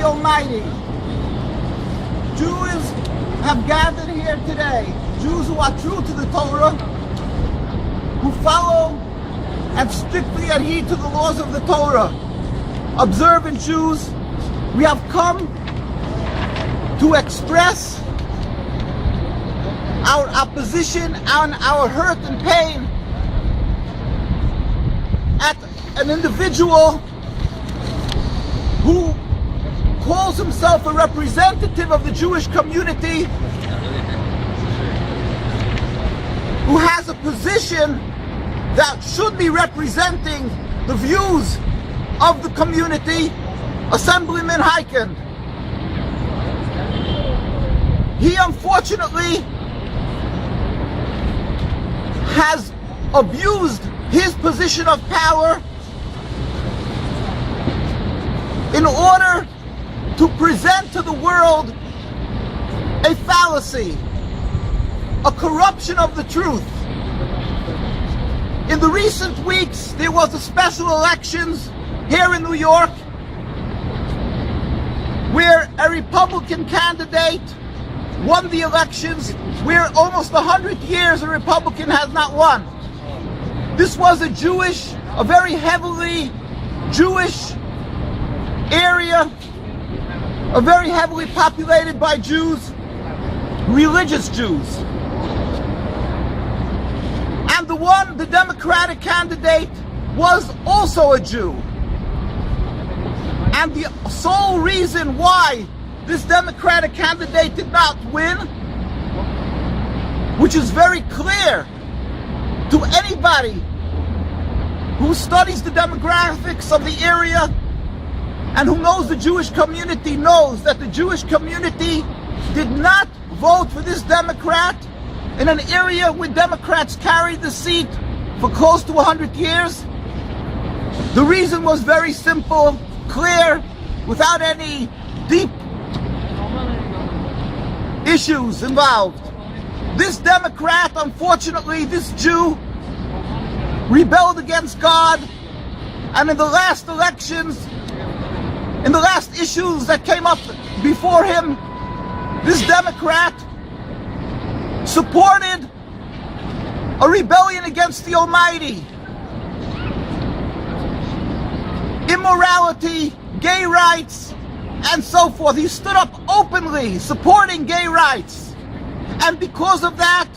Almighty. Jews have gathered here today, Jews who are true to the Torah, who follow and strictly adhere to the laws of the Torah. Observant Jews, we have come to express our opposition and our hurt and pain at an individual who calls himself a representative of the Jewish community, who has a position that should be representing the views of the community, Assemblyman Hikind. He unfortunately has abused his position of power in order to present to the world a fallacy, a corruption of the truth. In the recent weeks, there was a special elections here in New York where a Republican candidate won the elections, where almost 100 years a Republican has not won. This was a very heavily Jewish area, a very heavily populated by Jews, religious Jews. And the Democratic candidate was also a Jew. And the sole reason why this Democratic candidate did not win, which is very clear to anybody who studies the demographics of the area and who knows the Jewish community, knows that the Jewish community did not vote for this Democrat in an area where Democrats carried the seat for close to 100 years. The reason was very simple, clear, without any deep issues involved. This Democrat, unfortunately, this Jew, rebelled against God, and in the last elections, in the last issues that came up before him, this Democrat supported a rebellion against the Almighty. Immorality, gay rights, and so forth. He stood up openly supporting gay rights. And because of that,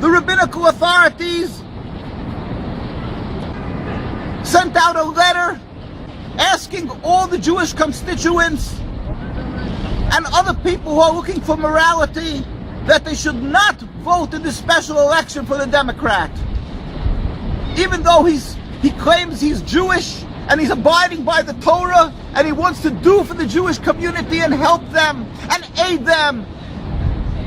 the rabbinical authorities sent out a letter asking all the Jewish constituents and other people who are looking for morality that they should not vote in this special election for the Democrat. Even though he claims he's Jewish and he's abiding by the Torah and he wants to do for the Jewish community and help them and aid them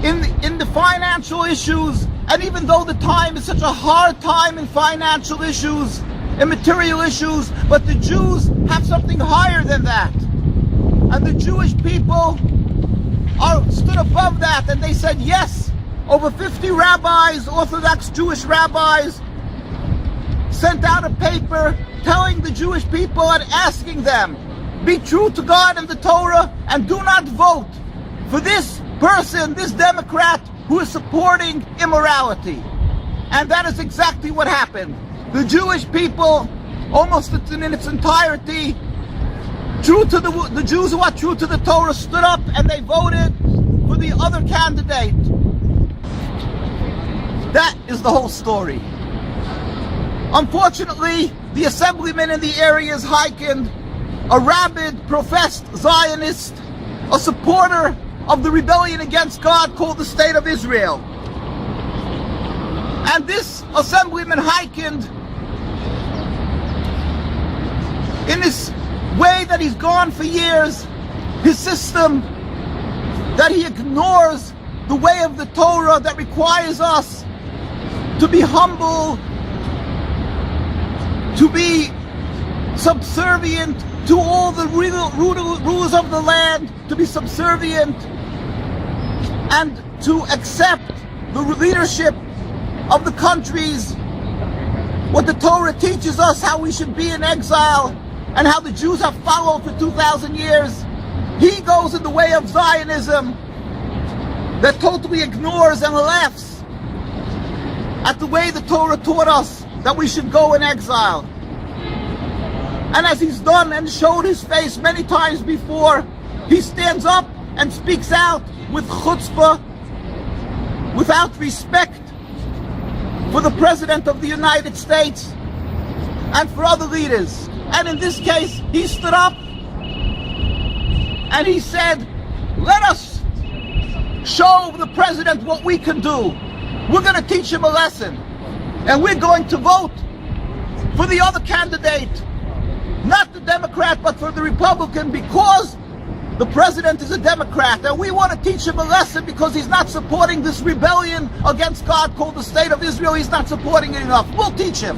in the financial issues, and even though the time is such a hard time in financial issues and material issues, but the Jews have something higher than that. And the Jewish people stood above that, and they said yes. Over 50 rabbis, Orthodox Jewish rabbis, sent out a paper telling the Jewish people and asking them, be true to God and the Torah and do not vote for this person, this Democrat who is supporting immorality. And that is exactly what happened. The Jewish people, almost in its entirety, true to the Jews who are true to the Torah, stood up and they voted for the other candidate. That is the whole story. Unfortunately, the assemblyman in the area is Heikind, a rabid, professed Zionist, a supporter of the rebellion against God called the State of Israel. And this Assemblyman Hikind, in this way that he's gone for years, his system, that he ignores the way of the Torah that requires us to be humble, to be subservient to all the rulers of the land, to be subservient and to accept the leadership of the countries, what the Torah teaches us, how we should be in exile, and how the Jews have followed for 2,000 years. He goes in the way of Zionism that totally ignores and laughs at the way the Torah taught us that we should go in exile. And as he's done and showed his face many times before, he stands up and speaks out with chutzpah, without respect for the President of the United States and for other leaders. And in this case, he stood up and he said, let us show the President what we can do. We're going to teach him a lesson. And we're going to vote for the other candidate, not the Democrat, but for the Republican, because the President is a Democrat. And we want to teach him a lesson because he's not supporting this rebellion against God called the State of Israel. He's not supporting it enough. We'll teach him.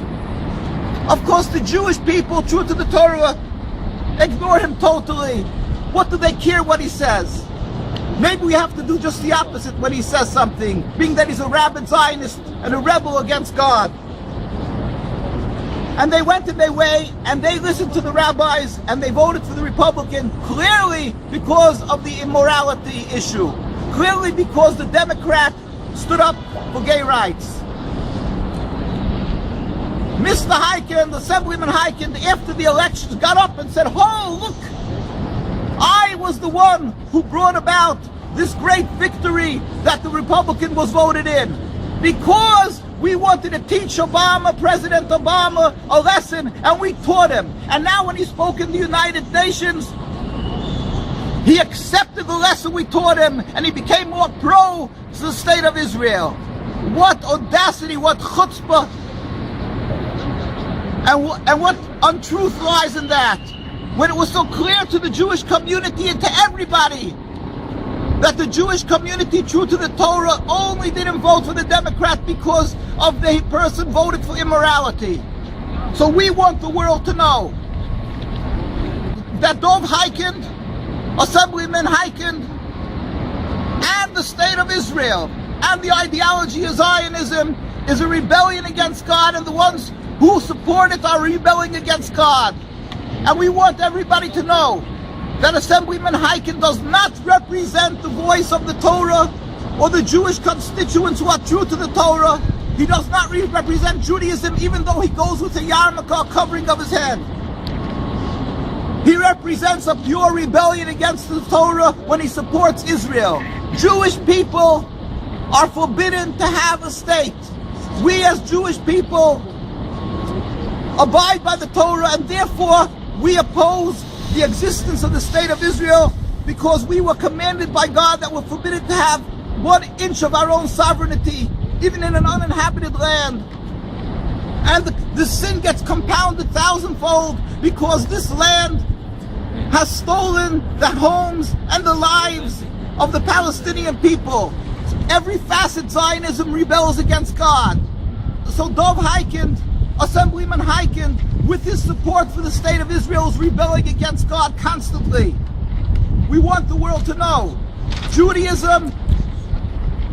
Of course, the Jewish people, true to the Torah, ignore him totally. What do they care what he says? Maybe we have to do just the opposite when he says something, being that he's a rabid Zionist and a rebel against God. And they went in their way, and they listened to the rabbis, and they voted for the Republican, clearly because of the immorality issue. Clearly because the Democrat stood up for gay rights. Mr. Heikind, Assemblyman Hikind, after the elections, got up and said, oh, look, I was the one who brought about this great victory that the Republican was voted in, because we wanted to teach Obama, President Obama, a lesson, and we taught him. And now when he spoke in the United Nations, he accepted the lesson we taught him, and he became more pro to the State of Israel. What audacity, what chutzpah, and what untruth lies in that, when it was so clear to the Jewish community and to everybody that the Jewish community, true to the Torah, only didn't vote for the Democrat because of the person voted for immorality. So we want the world to know that Dov Heikind, Assemblyman Hikind, and the State of Israel and the ideology of Zionism is a rebellion against God, and the ones who support it are rebelling against God. And we want everybody to know that Assemblyman Hikind does not represent the voice of the Torah or the Jewish constituents who are true to the Torah. He does not represent Judaism, even though he goes with a yarmulke covering of his head. He represents a pure rebellion against the Torah when he supports Israel. Jewish people are forbidden to have a state. We as Jewish people abide by the Torah, and therefore we oppose the existence of the State of Israel, because we were commanded by God that we're forbidden to have 1 inch of our own sovereignty, even in an uninhabited land. And the sin gets compounded thousandfold because this land has stolen the homes and the lives of the Palestinian people. Every facet Zionism rebels against God. So Dov Heikind, Assemblyman Hikind, with his support for the State of Israel, is rebelling against God constantly. We want the world to know Judaism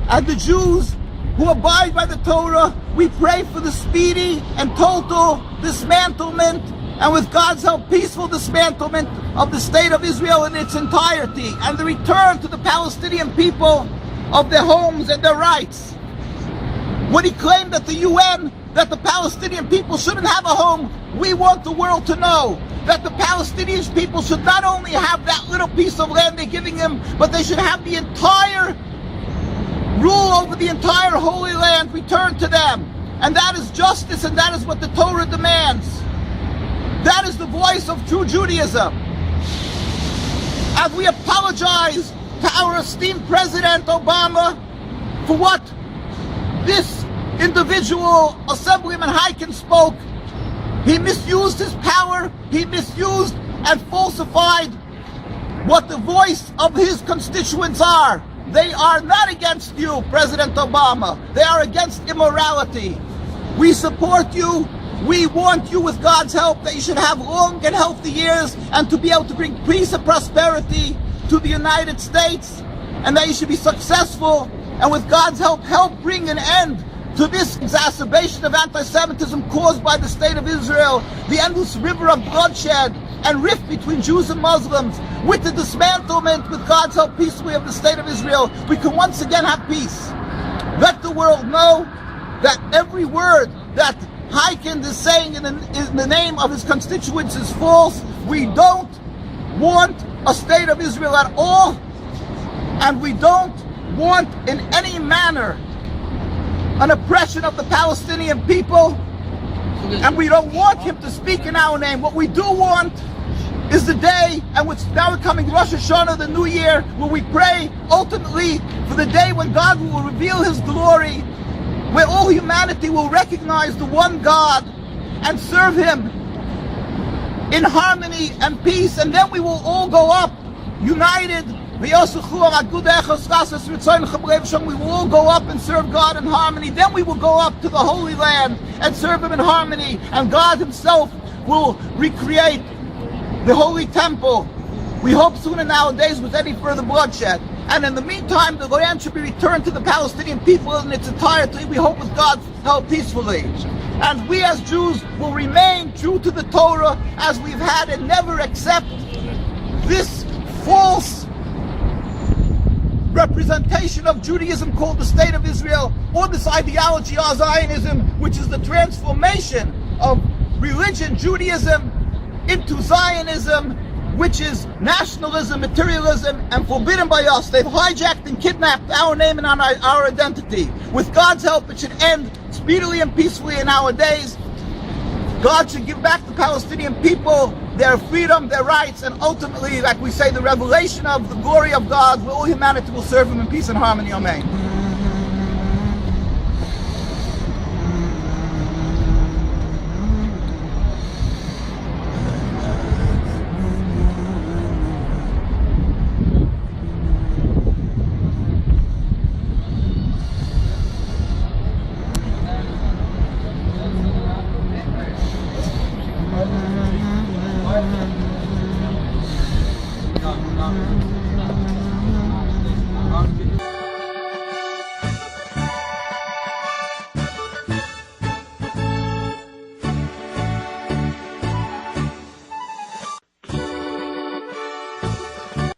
and the Jews who abide by the Torah, we pray for the speedy and total dismantlement, and with God's help, peaceful dismantlement of the State of Israel in its entirety, and the return to the Palestinian people of their homes and their rights. When he claimed at the UN that the Palestinian people shouldn't have a home, we want the world to know that the Palestinian people should not only have that little piece of land they're giving them, but they should have the entire rule over the entire Holy Land returned to them. And that is justice, and that is what the Torah demands. That is the voice of true Judaism. And we apologize to our esteemed President Obama for what this individual, Assemblyman Hikind, spoke. He misused his power, he misused and falsified what the voice of his constituents are. They are not against you, President Obama. They are against immorality. We support you. We want you, with God's help, that you should have long and healthy years and to be able to bring peace and prosperity to the United States, and that you should be successful, and with God's help, help bring an end to this exacerbation of anti-Semitism caused by the state of Israel, the endless river of bloodshed and rift between Jews and Muslims, with the dismantlement, with God's help, peacefully, of the state of Israel, we can once again have peace. Let the world know that every word that Heikind is saying in the name of his constituents is false. We don't want a state of Israel at all, and we don't want in any manner an oppression of the Palestinian people, and we don't want him to speak in our name. What we do want is the day, and which now we're coming Rosh Hashanah, the new year, where we pray ultimately for the day when God will reveal his glory, where all humanity will recognize the one God and serve him in harmony and peace, and then we will all go up united. We will all go up and serve God in harmony. Then we will go up to the Holy Land and serve him in harmony, and God himself will recreate the Holy Temple. We hope sooner nowadays with any further bloodshed. And in the meantime, the land should be returned to the Palestinian people in its entirety. We hope with God's help peacefully. And we as Jews will remain true to the Torah as we've had, and never accept this false representation of Judaism called the State of Israel, or this ideology of Zionism, which is the transformation of religion, Judaism, into Zionism, which is nationalism, materialism, and forbidden by us. They've hijacked and kidnapped our name and our identity. With God's help, it should end speedily and peacefully in our days. God should give back the Palestinian people their freedom, their rights, and ultimately, like we say, the revelation of the glory of God, where all humanity will serve him in peace and harmony. Amen.